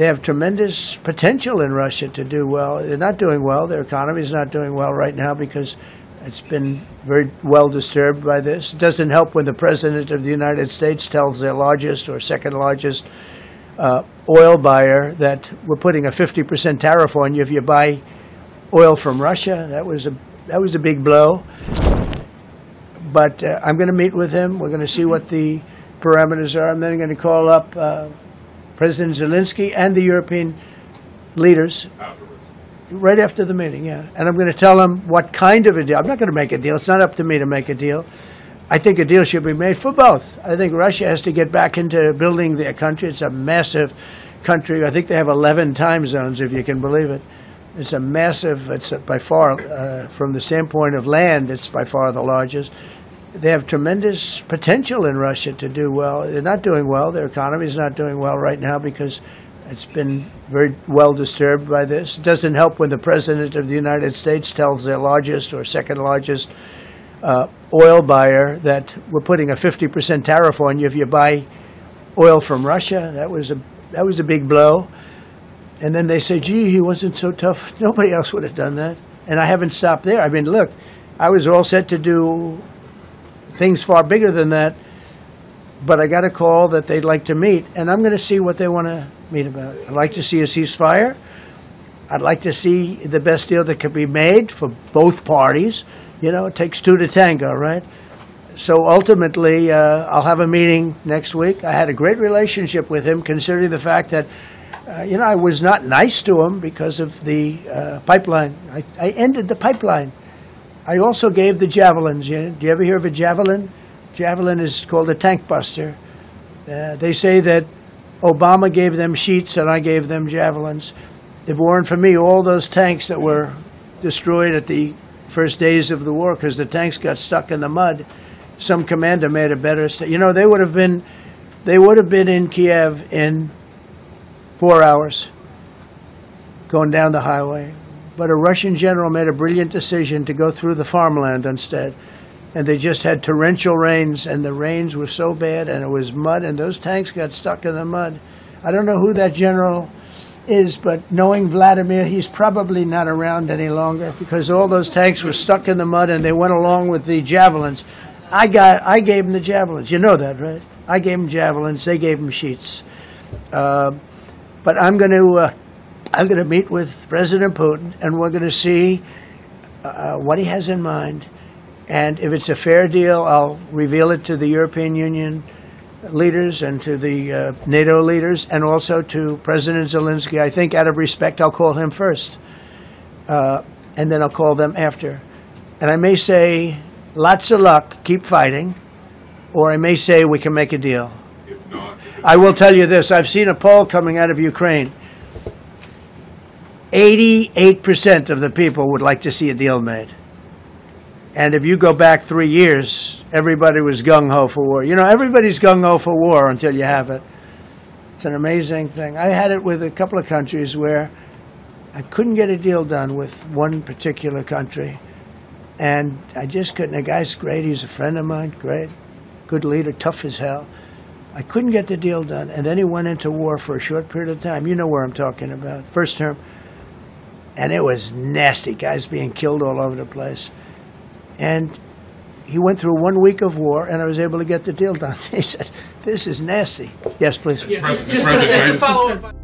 They have tremendous potential in Russia to do well. They're not doing well. Their economy is not doing well right now because it's been very well disturbed by this. It doesn't help when the President of the United States tells their largest or second largest oil buyer that we're putting a 50% tariff on you if you buy oil from Russia. That was a big blow. But I'm going to meet with him. We're going to see what the parameters are. I'm then going to call up President Zelensky and the European leaders right after the meeting, yeah. And I'm going to tell them what kind of a deal. I'm not going to make a deal. It's not up to me to make a deal. I think a deal should be made for both. I think Russia has to get back into building their country. It's a massive country. I think they have 11 time zones, if you can believe it. It's a massive, it's by far, from the standpoint of land, it's by far the largest. They have tremendous potential in Russia to do well. They're not doing well. Their economy is not doing well right now because it's been very well disturbed by this. It doesn't help when the President of the United States tells their largest or second largest oil buyer that we're putting a 50% tariff on you if you buy oil from Russia. That was a big blow. And then they say, gee, he wasn't so tough. Nobody else would have done that. And I haven't stopped there. I mean, look, I was all set to do things far bigger than that, but I got a call that they'd like to meet, and I'm going to see what they want to meet about. I'd like to see a ceasefire. I'd like to see the best deal that could be made for both parties. You know, it takes two to tango, right? So ultimately, I'll have a meeting next week. I had a great relationship with him, considering the fact that, I was not nice to him because of the pipeline. I ended the pipeline. I also gave the javelins. Do you ever hear of a javelin? Javelin is called a tank buster. They say that Obama gave them sheets and I gave them javelins. If it weren't for me, all those tanks that were destroyed at the first days of the war because the tanks got stuck in the mud, some commander made a better they would have been in Kiev in 4 hours going down the highway. But a Russian general made a brilliant decision to go through the farmland instead. And they just had torrential rains, and the rains were so bad, and it was mud, and those tanks got stuck in the mud. I don't know who that general is, but knowing Vladimir, he's probably not around any longer because all those tanks were stuck in the mud, and they went along with the javelins. I gave them the javelins. You know that, right? I gave them javelins. They gave them sheets. But I'm going to meet with President Putin, and we're going to see what he has in mind. And if it's a fair deal, I'll reveal it to the European Union leaders and to the NATO leaders and also to President Zelensky. I think out of respect, I'll call him first, and then I'll call them after. And I may say, lots of luck, keep fighting, or I may say we can make a deal. If not, I will tell you this. I've seen a poll coming out of Ukraine. 88% of the people would like to see a deal made. And if you go back 3 years, everybody was gung-ho for war. Everybody's gung-ho for war until you have it. It's an amazing thing. I had it with a couple of countries where I couldn't get a deal done with one particular country. And I just couldn't. The guy's great. He's a friend of mine. Great. Good leader. Tough as hell. I couldn't get the deal done. And then he went into war for a short period of time. You know where I'm talking about. First term. And it was nasty. Guys being killed all over the place. And he went through 1 week of war, and I was able to get the deal done. He said, this is nasty. Yes, please. Yeah, just to follow up.